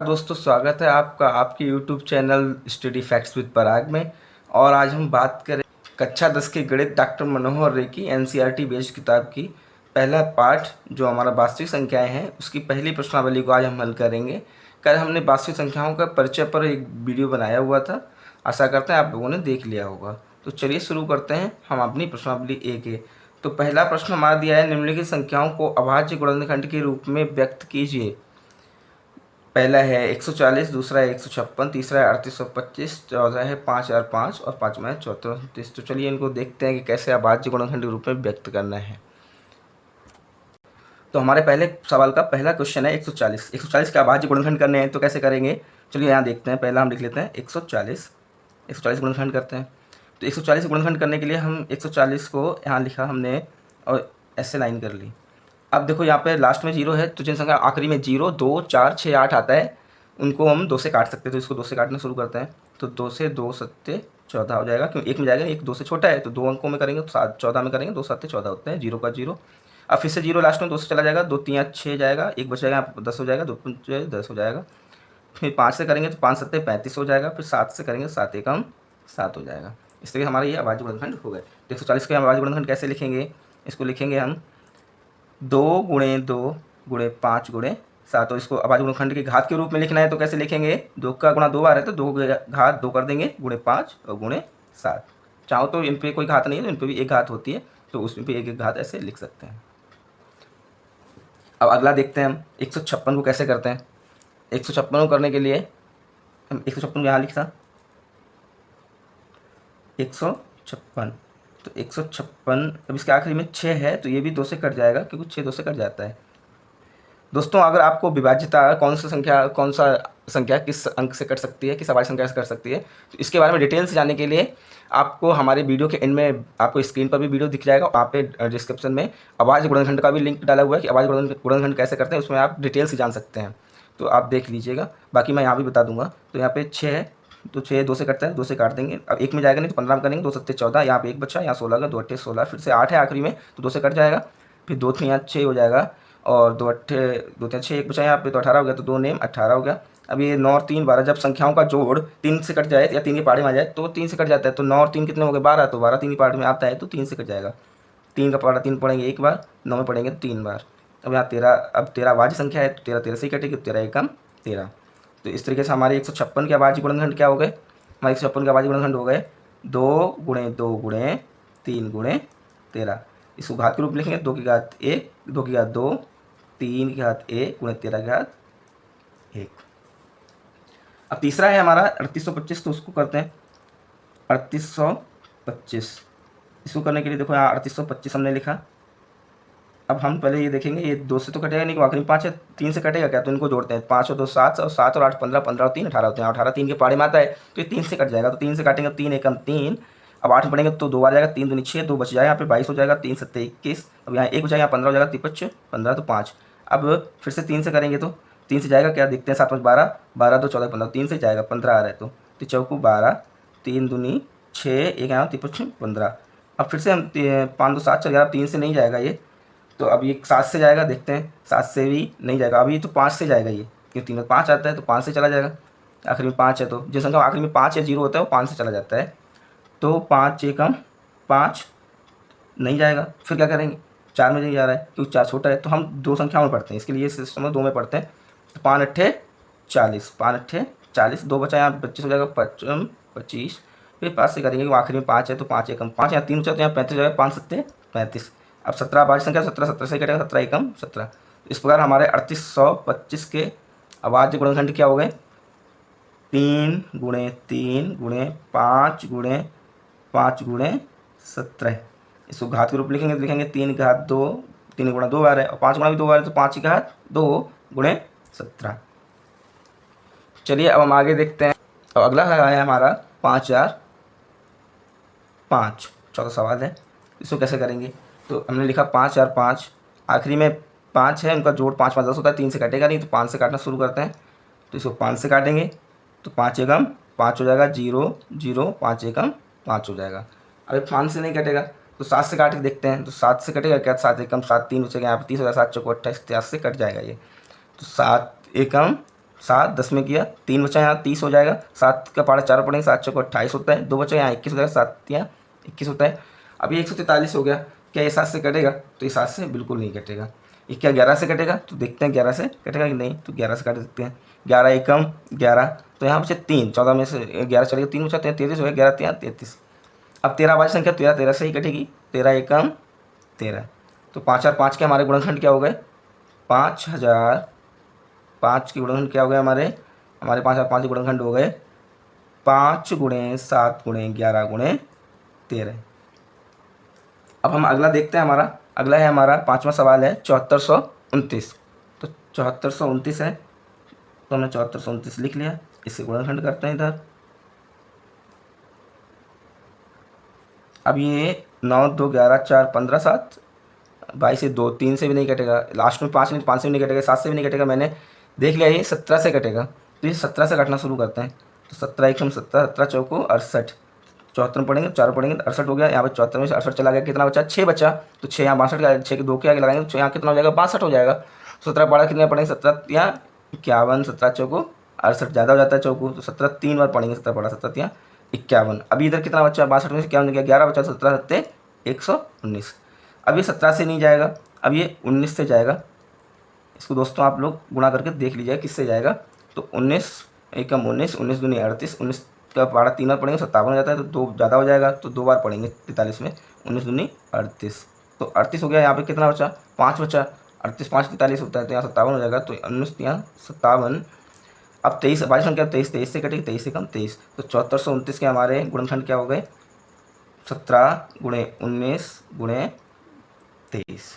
दोस्तों, स्वागत है आपका आपके YouTube channel study facts with Parag में। और आज हम बात करें कक्षा 10 के गणित डॉक्टर मनोहर रे की NCERT बेस्ड किताब की पहला पार्ट जो हमारा वास्तविक संख्याएं हैं उसकी पहली प्रश्नावली को आज हम हल करेंगे। कल हमने वास्तविक संख्याओं का परिचय पर एक वीडियो बनाया हुआ था, आशा करते हैं आप लोगों ने देख लिया होगा। तो चलिए शुरू करते हैं हम अपनी प्रश्नावली ए के। तो पहला प्रश्न हमारा दिया है, निम्नलिखित संख्याओं को अभाज्य गुणनखंड के रूप में व्यक्त कीजिए। पहला है 140, दूसरा है 156, तीसरा है 3825, चौथा है 5005 और पाँचवा है 3429। तो चलिए इनको देखते हैं कि कैसे अभाज्य गुणनखंड के रूप में व्यक्त करना है। तो हमारे पहले सवाल का पहला क्वेश्चन है 140। 140 का अभाज्य गुणनखंड करने हैं तो कैसे करेंगे, चलिए यहाँ देखते हैं। पहला हम लिख लेते हैं 140 गुणनखंड करते हैं। तो 140 गुणनखंड करने के लिए हम 140 को यहाँ लिखा हमने और ऐसे लाइन कर ली। अब देखो यहाँ पे लास्ट में 0 है, तो जिन संख्या आखिरी में 0, 2, 4, 6, 8 आता है उनको हम 2 से काट सकते हैं। तो इसको 2 से काटना शुरू करते हैं। तो 2 से 2 सत्ते 14 हो जाएगा, क्यों एक में जाएगा, एक 2 से छोटा है। तो 2 अंकों में करेंगे तो 14 में करेंगे, 2 सत्ते 14 होते हैं, 0 का 0। अब फिर से 0 लास्ट में 2 से चला जाएगा, 2 3 6 जाएगा, एक बच जाएगा 10 हो जाएगा, 2 5 10 हो जाएगा। फिर 5 से करेंगे तो 5 सत्ते 35 हो जाएगा। फिर 7 से करेंगे 7 एकम 7 हो जाएगा। इस तरीके हमारा ये अभाज्य गुणनखंड हो गए। तो 140 के अभाज्य गुणनखंड कैसे लिखेंगे, इसको लिखेंगे हम 2 गुणे 2 गुणे 5 गुणे 7। और इसको अभाज्य गुणनखंड के घात के रूप में लिखना है तो कैसे लिखेंगे, 2 का गुणा 2 बार है तो 2 घात 2 कर देंगे, गुणे 5 और गुणे 7। चाहो तो इन पर कोई घात नहीं है तो इन पर भी एक घात होती है, तो उसमें भी एक एक घात ऐसे लिख सकते हैं। अब अगला देखते हैं हम 156 को कैसे करते हैं। 156 को करने के लिए हम 156 यहाँ लिखा 156। तो 156, अब इसके आखिरी में 6 है तो ये भी 2 से कट जाएगा, क्योंकि 6 2 से कट जाता है। दोस्तों, अगर आपको विभाज्यता कौन सा संख्या किस अंक से कट सकती है, किस अभाज्य संख्या से कट सकती है, तो इसके बारे में डिटेल से जानने के लिए आपको हमारे वीडियो के एंड में आपको स्क्रीन पर भी वीडियो दिख जाएगा। वहाँ पे डिस्क्रिप्शन में अभाज्य गुणनखंड का भी लिंक डाला हुआ है कि अभाज्य गुणनखंड कैसे करते हैं, उसमें आप डिटेल से जान सकते हैं। तो आप देख लीजिएगा, बाकी मैं यहाँ भी बता दूंगा। तो यहाँ पे 6 है तो 6 2 से कटता है, 2 से काट देंगे। अब एक में जाएगा नहीं तो 15 में करेंगे, 2 सत्ते 14, यहाँ पे एक बच्चा, यहाँ 16 का 2 अट्ठे 16। फिर से 8 है आखिरी में तो 2 से कट जाएगा। फिर 2 थे यहाँ 6 हो जाएगा और 2 अट्ठे 2 3 6 एक बचा यहाँ पे तो 18 हो गया। तो 2 नेम 18 हो गया। अब ये 9 और 3 12, जब संख्याओं का जोड़ 3 से कट जाए या 3 की पहाड़ी में आ जाए तो 3 से कट जाता है। तो 9 और 3 कितने हो गए, 12। तो 12 3 की पहाड़ी में आता है तो 3 से कट जाएगा। 3 का पहाड़ा 3 पढ़ेंगे एक बार, 9 में पढ़ेंगे 3 बार। अब यहाँ 13, अब 13 अभाज्य संख्या है तो 13 13 से ही कटेगी, 13 एकम 13। तो इस तरीके से हमारे 156 के अभाज्य गुणनखंड क्या हो गए, हमारे 156 के अभाज्य गुणनखंड हो गए 2 गुणे 2 गुणे 3 गुणे 13। इसको घात के रूप में लिखेंगे, 2 की घात 1, 2 की घात 2, 3 की घात 1 गुणे 13 की घात 1। अब तीसरा है हमारा 3825, तो उसको करते हैं 3825। इसको करने के लिए देखो यहाँ 3825 हमने लिखा। अब हम पहले ये देखेंगे, ये 2 से तो कटेगा नहीं, आखिरी 5 है, 3 से कटेगा क्या, तो इनको जोड़ते हैं। 5 और 2 7 और 7 और 8 15, 15 और 3 18 होते हैं। 18 3 के पहाड़े में आता है तो ये 3 से कट जाएगा। तो 3 से काटेंगे, 3 एकम 3। अब 8 में पढ़ेंगे तो 2 आ जाएगा, 3 दूनी 6, 2 बच जाएगा, यहाँ पे 22 हो जाएगा, 3 सत्ते 21। अब यहाँ 1 हो जाएगा, यहाँ 15 हो जाएगा, 3 15 तो 5। अब फिर से 3 से करेंगे तो 3 से जाएगा क्या, देखते हैं। 7 5 12, 12 2 14 15, 3 से जाएगा, 15 आ रहा है तो चौकू 12, 3 दूनी 6, एक यहाँ 3 15। अब फिर से हम 5 2 7 चल गया, 3 से नहीं जाएगा ये, तो अब ये 7 से जाएगा, देखते हैं। 7 से भी नहीं जाएगा, अभी तो 5 से जाएगा ये, क्योंकि 3 में 5 आता है तो 5 से चला जाएगा। आखिरी में 5 है तो जिस संख्या आखिरी में 5 या 0 होता है वो 5 से चला जाता है। तो 5 एकम 5 नहीं जाएगा, फिर क्या करेंगे, 4 में नहीं जा रहा है क्योंकि 4 छोटा है। तो हम 2 संख्याओं में पढ़ते हैं, इसके लिए सिस्टम में 2 में पढ़ते हैं। तो 5 अट्ठे 40, 5 अट्ठे 40, 2 बचा यहाँ 25 हो जाएगा, 25। फिर 5 से करेंगे, आखिरी में 5 है तो 5 एकम 5, यहाँ 3 बचा तो यहाँ 35 हो जाएगा, 5 सत्ते 35। अब 17 अभाज्य संख्या, 17 17 से कटेगा, 17 एकम 17। इस प्रकार हमारे 3825 के अभाज्य गुणनखंड क्या हो गए, 3 गुणे 3 गुणे 5 गुणे 5 गुणे 17। इसको घात के रूप लिखेंगे तो लिखेंगे 3 घात 2, 3 गुणा 2 बार है और 5 गुणा भी 2 बार है तो 5 की घात 2 गुणे 17। चलिए अब हम आगे देखते हैं। अब अगला है हमारा 5005, चौथा सवाल है। इसको कैसे करेंगे, तो हमने लिखा 5 4 5, आखिरी में 5 है, उनका जोड़ 5 5 10 होता है, 3 से कटेगा नहीं तो 5 से काटना शुरू करते हैं। तो इसको 5 से काटेंगे तो 5 एकम 5 हो जाएगा, 0 0 5 एकम 5 हो जाएगा। अभी 5 से नहीं कटेगा तो 7 से काट के देखते हैं। तो 7 से कटेगा क्या, 7 एकम 7, 3 बचेगा, यहाँ पर 30 हो जाएगा, 7 चौको 28 से कट जाएगा ये। तो 7 एकम 7 10 में किया, 3 बचा यहाँ 30 हो जाएगा, 7 का पारा 4 पड़ेंगे, 7 चौको 28 होता है, 2 बचा यहाँ 21 हो जाएगा, 7 यहाँ 21 होता है। अब ये 143 हो गया, क्या ये 7 से कटेगा? तो ये 7 से बिल्कुल नहीं कटेगा। ये क्या 11 से कटेगा? तो देखते हैं 11 से कटेगा कि नहीं, तो 11 से काट देते हैं। 11 एकम 11, तो यहाँ बचे 3, 14 में से 11 चलेगा, 3 बचा 33 हो गया, 11 3 33। अब 13 बाई संख्या 13 13 से ही कटेगी, 13 एकम 13, तो 5 और 5 के हमारे गुणनखंड क्या हो गए? 5000। 5 के गुणनखंड क्या हो गए हमारे? हमारे 5 और 5 के गुणनखंड हो गए 5 गुणे 7 गुणे 11 गुणे 13। अब हम अगला देखते हैं, हमारा अगला है, हमारा 5वां सवाल है 7429। तो 7429 है, तो हमने 7429 लिख लिया। इससे गुणनखंड करते हैं इधर। अब ये 9 2 11 4 15 7, 22 से 2 3 से भी नहीं कटेगा, लास्ट में 5 नहीं, 5 से भी नहीं कटेगा, 7 से भी नहीं कटेगा, मैंने देख लिया ये 17 से कटेगा। तो ये 17 से काटना शुरू करते हैं। तो 17 एकम 17, 17 चौको 68, 74 पढ़ेंगे, 4 पढ़ेंगे तो 68 हो गया। यहाँ पर 74 में से 68 चला गया, कितना बचा? 6 बचा। तो 6 यहाँ 62 का, 6 के 2 के आगे लगाएंगे तो यहाँ कितना हो जाएगा? 62 हो जाएगा। 17 पढ़ा कितने पढ़ेंगे? 17 यहाँ 51, 17 चौको 68, ज़्यादा हो जाता है चौको, तो 17 3 बार पढ़ेंगे, 17 पढ़ा 17 यहाँ 51। अभी इधर कितना बचा? 62 में से 51 गया, 11 बचा, 17 सत्ते 119। अब ये 17 से नहीं जाएगा, अब ये 19 से जाएगा। इसको दोस्तों आप लोग गुणा करके देख लीजिएगा किससे जाएगा। तो 19 एकम 19, 19 दूनी 38, 19 का पारा 3 बार पढ़ेंगे 57 हो जाता है, तो 2 ज़्यादा हो जाएगा, तो 2 बार पढ़ेंगे 43 में, 19 दूनी 38, तो 38 हो गया। यहाँ पे कितना बचा? 5 बचा, 38 5 43 होता है, तो यहाँ 57 हो जाएगा, तो 19 यहाँ 57। अब 23 22 संख्या 23, 23 से कटेगी, 23 से कम 23, तो 7429 के हमारे गुणनखंड क्या हो गए? 17 गुणे 19 गुणे 23।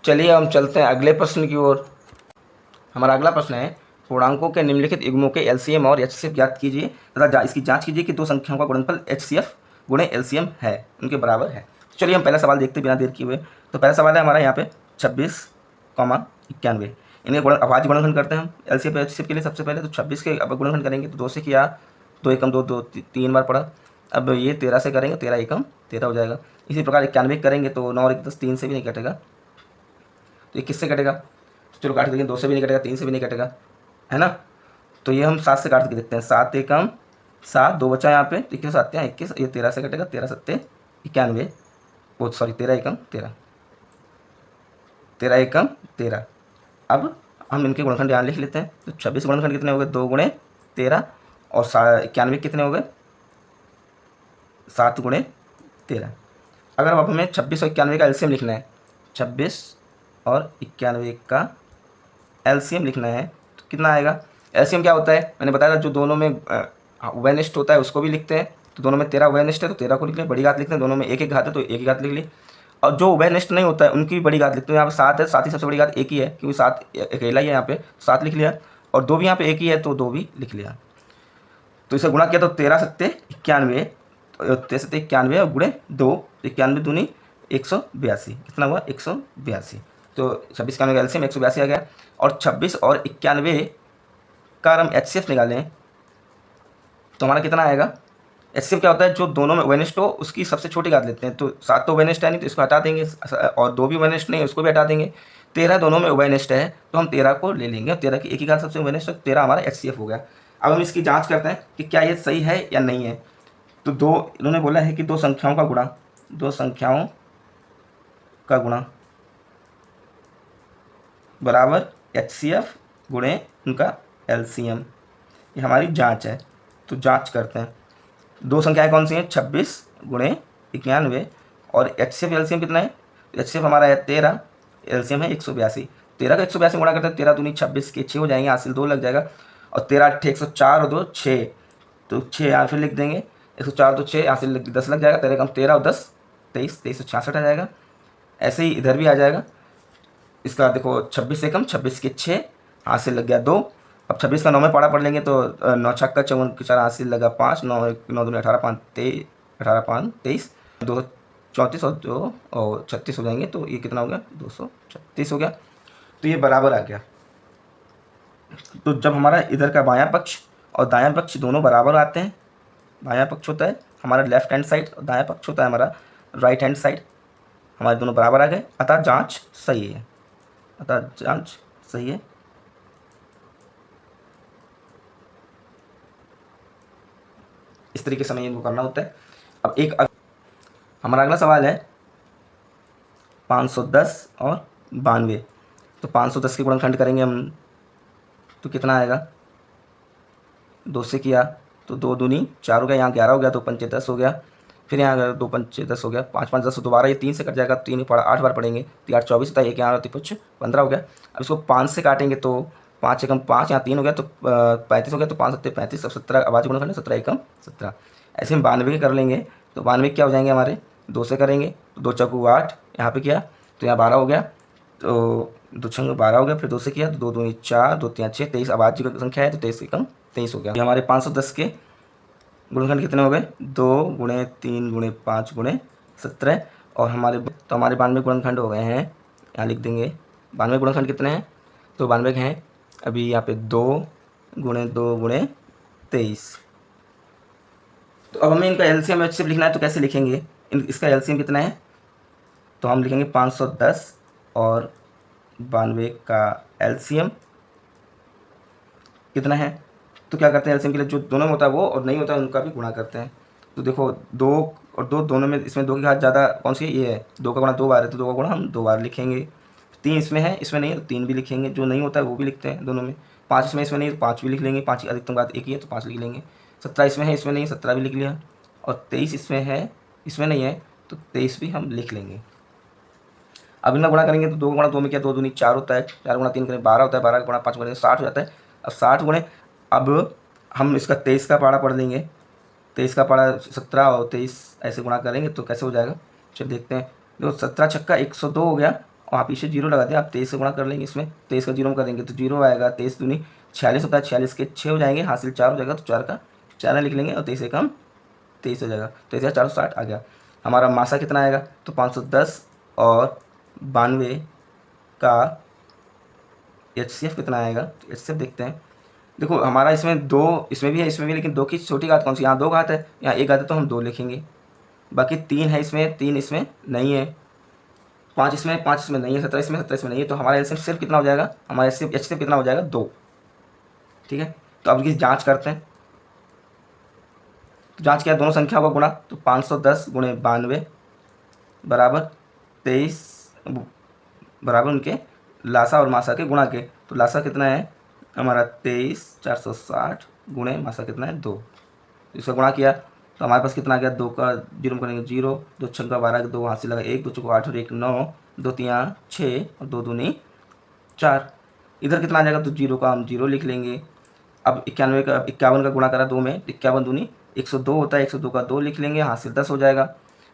चलिए हम चलते हैं अगले प्रश्न की ओर। हमारा अगला प्रश्न है, पूर्णांकों के निम्नलिखित युग्मों के एलसीएम और एचसीएफ ज्ञात कीजिए तथा इसकी जांच कीजिए कि दो संख्याओं का गुणनफल एचसीएफ गुणे एलसीएम है, उनके बराबर है। चलिए हम पहला सवाल देखते बिना देर किए हुए। तो पहला सवाल है हमारा यहाँ पे 26,91, इनके गुण अभाज्य गुणनखंड करते हैं हम एलसीएफ एचसीएफ के लिए। सबसे पहले तो 26 के अब गुणनखंड करेंगे तो 2 से किया, 2 एकम 2 2 3 बार पढ़ा। अब ये 13 से करेंगे, 13 एकम 13 हो जाएगा। इसी प्रकार 91 करेंगे तो 9 और 1 10, 3 से भी नहीं कटेगा, तो ये किससे कटेगा? चलो काट देंगे, 2 से भी नहीं कटेगा, 3 से भी नहीं कटेगा, है ना। तो ये हम 7 से काट के देखते हैं। 7 एकम 7, 2 बचा यहाँ पे, तो 21 7 यहाँ 21, ये 13 से कटेगा, 13 सत्ते 91, वो सॉरी 13 एकम 13, 13 एकम 13। अब हम इनके गुणनखंड यहाँ लिख लेते हैं। तो 26 गुणनखंड कितने हो गए? 2 गुणे 13, और 91 कितने हो गए? 7 गुणे 13। अगर अब हमें 26 और 91 का एलसीएम लिखना है, 26 और 91 का एलसीएम लिखना है, तो कितना आएगा? एलसीएम क्या होता है? मैंने बताया था, जो दोनों में उभयनिष्ठ होता है उसको भी लिखते हैं। तो दोनों में 13 उभयनिष्ठ है, तो 13 को लिख लें, बड़ी घात लिखते हैं। दोनों में एक एक घात है, तो एक ही घात लिख ली। और जो उभयनिष्ठ नहीं होता है उनकी भी बड़ी घात लिखते हैं। यहाँ पे 7 है, 7 ही सबसे बड़ी घात एक ही है, क्योंकि 7 अकेला ही है, यहाँ पे 7 लिख लिया। और 2 भी यहाँ पे एक ही है, तो 2 भी लिख लिया। तो इसे गुणा किया तो 13 सत्ते 91, 13 सत्ते 91 और गुणे 2, 91 दूनी 182, कितना हुआ? 182। तो 26 91 का एलसीएम 182 आ गया। और 26 और 91 का हम एचसीएफ निकालें तो हमारा कितना आएगा? एचसीएफ क्या होता है? जो दोनों में उभयनिष्ठ हो उसकी सबसे छोटी घात लेते हैं। तो 7 तो उभयनिष्ठ है नहीं, तो इसको हटा देंगे, और 2 भी उभयनिष्ठ नहीं है, उसको भी हटा देंगे। 13 दोनों में उभयनिष्ठ है, तो हम 13 को ले लेंगे, और 13 की एक ही घात सबसे उभयनिष्ठ, 13 हमारा एचसीएफ हो गया। अब हम इसकी जांच करते हैं कि क्या ये सही है या नहीं है। तो इन्होंने बोला है कि दो संख्याओं का गुणा बराबर एचसीएफ गुणे उनका एलसीएम, ये हमारी जांच है। तो जांच करते हैं। दो संख्याएं कौन सी हैं? 26 गुणे 91, और एचसीएफ एलसीएम कितना है? एचसीएफ हमारा है 13, एलसीएम है 182। 13 का 182 गुणा करते हैं, 13 दूनी 26 के 6 हो जाएंगे, हासिल 2 लग जाएगा। और 13 8 104 और 2 6, तो 6 यहाँ फिर लिख देंगे, 104 तो 6 हासिल 10 लग जाएगा। 13 कम 13 और 10 23, 2366 आ जाएगा। ऐसे ही इधर भी आ जाएगा। इसका देखो 26 से कम 26 के 6 हासिल लग गया 2। अब 26 का 9 में पारा पढ़ लेंगे तो 9 छक्का 54 4 हासिल लगा 5, 9 9 दूनी 18 5 23, 18 5 23, 234 और 2 और 36 हो जाएंगे। तो ये कितना हो गया? 236 हो गया। तो ये बराबर आ गया। तो जब हमारा इधर का बायां पक्ष और दायां पक्ष दोनों बराबर आते हैं, बायां पक्ष होता है हमारा लेफ्ट हैंड साइड और दायां पक्ष होता है हमारा राइट हैंड साइड, हमारे दोनों बराबर आ गए, अतः जांच सही है। अतः जांच सही है। इस तरीके से हमें इनको करना होता है। अब हमारा अगला सवाल है 510 और 92। तो 510 के गुणनखंड करेंगे हम तो कितना आएगा, 2 से किया तो 2 दूनी 4 हो गया, यहाँ 11 हो गया, 2 पंचे 10 हो गया, फिर यहाँ अगर 2 पंचे 10 हो गया, 5 5 10 दोबारा ये 3 से कट जाएगा, 3 पड़ा 8 बार पढ़ेंगे, 3 8 24 होता है, 1 यहाँ 5 15 हो गया। अब इसको 5 से काटेंगे तो 5 एकम 5, यहाँ 3 हो गया तो 35 हो गया, तो 5 7 35, अब 17 आवाज गुणनखंड 17 एकम 17। ऐसे हम 92 के कर लेंगे तो 92 क्या हो जाएंगे हमारे, 2 से करेंगे तो 2 चौकू 8, यहाँ पे किया तो यहाँ 12 हो गया, तो 2 छंग 12 हो गया, फिर 2 से किया तो 2 दूनी 4, 2 3 6, 23 आवाज की संख्या है तो 23 एकम 23 हो गया। हमारे 510 के गुणनखंड कितने हो गए, 2 गुणे 3 गुणे 5 गुणे 17, और हमारे 92 गुणनखंड हो गए हैं, यहाँ लिख देंगे 92 गुणनखंड कितने हैं, तो 92 हैं अभी यहाँ पे 2 गुणे 2 गुणे 23। तो अब हमें इनका एलसीएम एचसीएफ लिखना है तो कैसे लिखेंगे, इसका एलसीएम कितना है, तो हम लिखेंगे 510 और 92 का एलसीएम कितना है, तो क्या करते हैं एलसीएम के लिए जो दोनों में होता है वो और नहीं होता है उनका भी गुणा करते हैं। तो देखो 2 और 2 दोनों में, इसमें 2 की घात ज़्यादा कौन सी है, ये है, 2 का गुणा 2 बार है तो 2 का गुणा हम 2 बार लिखेंगे। 3 इसमें है, इसमें नहीं है तो 3 भी लिखेंगे, जो नहीं होता है वो भी लिखते हैं दोनों में। 5 इसमें नहीं है तो 5 भी लिख लेंगे, 5 की अधिकतम घात 1 ही है तो 5 लिख लेंगे। 17 इसमें है, इसमें नहीं है, 17 भी लिख लिया, और 23 इसमें है, इसमें नहीं है तो 23 भी हम लिख लेंगे। अब इनका गुणा करेंगे तो 2 गुणा 2 में क्या, 2 दूनी 4 होता है, 4 गुणा 3 करें 12 होता है, 12 का गुणा 5 करें 60 हो जाता है। अब 60 गुणे, अब हम इसका 23 का पाड़ा पढ़ लेंगे, 23 का पाड़ा 17 और 23 ऐसे गुणा करेंगे तो कैसे हो जाएगा, चलिए देखते हैं। देखो 17 छक्का 102 हो गया, और आप पीछे जीरो लगा दिया, आप 23 से गुणा कर लेंगे, इसमें 23 का जीरो में करेंगे तो जीरो आएगा, 23 दूनी 46 होता है, 46 के 6 हो जाएंगे, हासिल 4 हो जाएगा तो 4 का 4 लिख लेंगे, और 23 एकम 23 हो जाएगा, तो 23,460 आ गया। हमारा मासा कितना आएगा, तो 510 और 92 का एचसीएफ कितना आएगा, तो एचसीएफ देखते हैं। देखो हमारा इसमें 2 इसमें भी है, इसमें भी, लेकिन 2 की छोटी घात कौन सी, यहाँ 2 घात है, यहाँ 1 घात है तो हम 2 लिखेंगे। बाकी 3 है इसमें, 3 इसमें नहीं है, 5 इसमें, 5 इसमें नहीं है, 17 इसमें, 17 इसमें नहीं है, तो हमारा एलसीएम सिर्फ कितना हो जाएगा, हमारा एचसीएफ कितना हो जाएगा, 2। ठीक है, तो अब इसकी जाँच करते हैं। तो जाँच किया, दोनों संख्याओं का गुणा, तो 510 गुणे 92 बराबर 23 बराबर उनके लासा और मासा के गुणा के, तो लासा कितना है हमारा 23,460 गुणे मासा कितना है 2, इसका गुणा किया तो हमारे पास कितना आ गया, 2 का जीरो में करेंगे 0, 2 छक्का 12, 2 हाथ से लगा 1, 2 चौका 8 और 1 9, 2 3 6 और 2 दूनी 4। इधर कितना आ जाएगा, तो 0 का हम 0 लिख लेंगे। अब 51 का गुणा करा 2 में, 51 दूनी 102 होता है, 102 का 2 लिख लेंगे, हाथ से 10 हो जाएगा।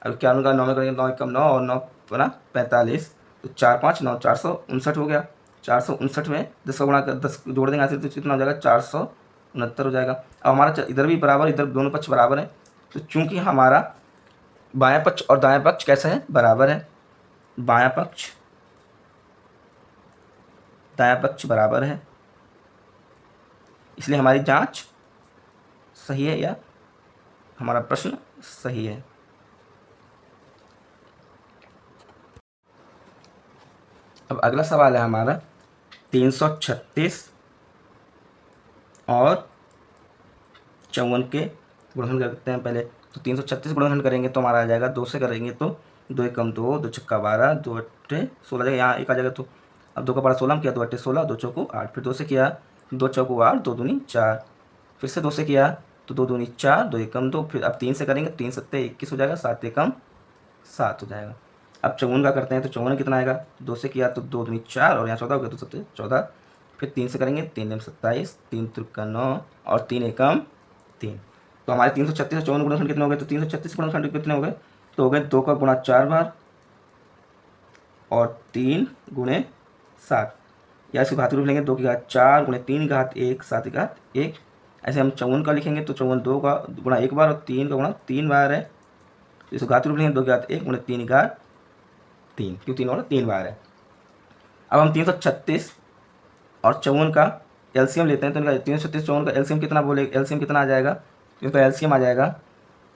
अब 51 का 9 में करेंगे, 9 एकम 9 और 9 बना 45, तो 4 5 9 459 हो गया। 459 में 10 का गुणा कर 10 जोड़ देंगे हासिल तो कितना हो जाएगा, 469 हो जाएगा। अब हमारा इधर भी बराबर, इधर दोनों पक्ष बराबर है, तो चूंकि हमारा बायां पक्ष और दायां पक्ष कैसा है, बराबर है, बायां पक्ष दायां पक्ष बराबर है, इसलिए हमारी जांच सही है या हमारा प्रश्न सही है। अब अगला सवाल है हमारा 336 और 54 के गुणनखंड करते हैं पहले। तो 336 गुणनखंड करेंगे तो हमारा आ जाएगा, 2 से करेंगे तो 2 एकम 2, 2 छक्का 12, 2 अट्ठे 16 जाएगा, यहाँ 1 आ जाएगा, तो अब 2 का पारा 16 किया, 2 अट्ठे 16, 2 चौको 8, फिर 2 से किया 2 चौको 8, 2 दूनी 4, फिर से 2 से किया तो 2 दूनी 4, 2 एकम 2, फिर अब 3 से करेंगे, 3 सत्ते 21 हो जाएगा, 7 एकम 7 हो जाएगा। अब 54 का करते हैं तो 54 कितना आएगा, 2 से किया तो 2 दूनी 4 और यहाँ 14 हो गया तो 7 14, फिर 3 से करेंगे, 3 दूनी 27, 3 त्रिका 9 और 3 एकम 3। तो हमारे 336 और 54 गुणनखंड कितने हो गए, तो 336 गुणनखंड कितने हो गए, तो हो गए 2 का गुणा 4 बार और 3 गुणे 7, या इसके घात रूप लेंगे, 2 की घात 4 गुणे 3 की घात 1, 7 की घात 1। ऐसे हम 54 का लिखेंगे तो 54 2 का गुणा 1 बार और 3 का गुणा 3 बार है, तो इसको घात रूप लेंगे, 2 की घात 1 गुणे 3 की घात 3, क्यों 3 और 3 बार है। अब हम 336 और 54 का एलसीएम लेते हैं, तो इनका 336 54 का एलसीएम कितना बोले, एलसीएम कितना आ जाएगा, इनका एलसीएम आ जाएगा,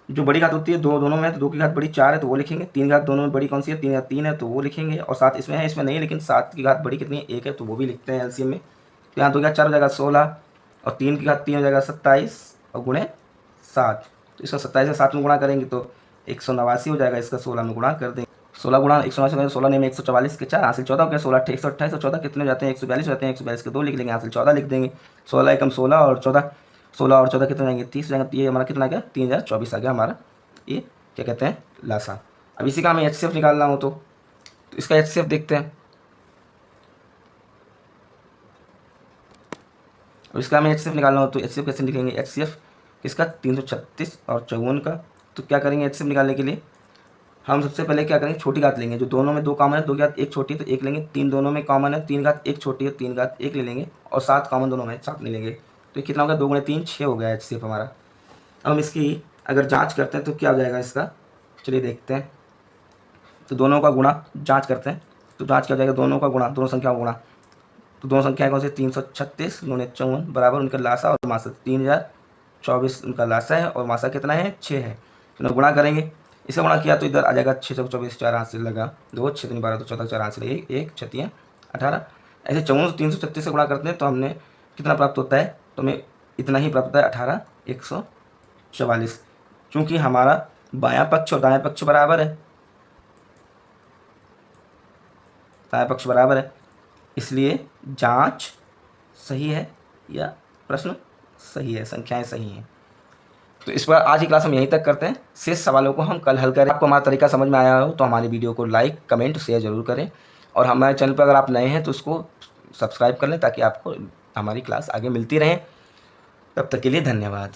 जो बड़ी घात होती है दोनों में, तो 2 की घात बड़ी 4 है तो वो लिखेंगे, 3 घात दोनों में बड़ी कौन सी है, 3 घात 3 है तो वो लिखेंगे, और 7 इसमें है, इसमें नहीं है, लेकिन 7 की घात बड़ी कितनी है, 1 है तो वो भी लिखते हैं एलसीएम में। तो यहाँ 2 की घात 4 हो जाएगा 16 और 3 की घात 3 हो जाएगा 27 और गुणे 7, तो इसका 27 से 7 में गुणा करेंगे तो 189 हो जाएगा, इसका 16 में गुणा कर देंगे। 16 गुणा 189 16 में 144 के 4 हासिल 14 हो गया, 16 8 128 और 14 कितने हो जाते हैं 142 हो जाते हैं, 142 के 2 लिख लेंगे, हासिल 14 लिख देंगे। 16 एकम 16 और 14, 16 और 14 कितने जाएंगे 30 जाएंगे। ये हमारा कितना आ गया 3024 आ गया हमारा ये क्या कहते हैं लासा। अब इसी का हमें HCF निकालना हो तो इसका HCF देखते हैं। अब इसका हमें HCF निकालना हो तो HCF कैसे लिखेंगे, HCF इसका 336 और 54 का। तो क्या करेंगे HCF निकालने के लिए हम सबसे पहले क्या करेंगे छोटी घात लेंगे, जो दोनों में 2 कॉमन है 2 की घात 1 छोटी तो 1 लेंगे, 3 दोनों में कॉमन है 3 घात 1 छोटी है 3 घात 1 ले लेंगे, और 7 कॉमन दोनों में 7 ले लेंगे। तो ये कितना हो गया 2 × 3 6 हो गया HCF हमारा। अब हम इसकी अगर जाँच करते हैं तो क्या हो जाएगा इसका, चलिए देखते हैं। तो दोनों का गुणा जाँच करते हैं, तो जाँच क्या हो जाएगा दोनों का गुणा, दोनों संख्याओं का गुणा। तो दोनों संख्याएँ कौन सी 336 × 54 बराबर उनका लासा और मासा 3024 उनका लासा है और मासा कितना है 6 है। तो गुणा करेंगे, इसका गुणा किया तो इधर आ जाएगा 6 24 4 हाथ से लगा 2 6 3 12 तो 14 4 हाथ से लगे 1 6 18। ऐसे 54 336 से गुणा करते हैं तो हमने कितना प्राप्त होता है, तो हमें इतना ही प्राप्त होता है 18 144। चूँकि हमारा बायां पक्ष और दायां पक्ष बराबर है, दायां पक्ष बराबर है, इसलिए जांच सही है या प्रश्न सही है, संख्याएं सही हैं। तो इस पर आज की क्लास हम यहीं तक करते हैं, शेष सवालों को हम कल हल करें। आपको हमारा तरीका समझ में आया हो तो हमारी वीडियो को लाइक कमेंट शेयर जरूर करें, और हमारे चैनल पर अगर आप नए हैं तो उसको सब्सक्राइब कर लें ताकि आपको हमारी क्लास आगे मिलती रहे। तब तक के लिए धन्यवाद।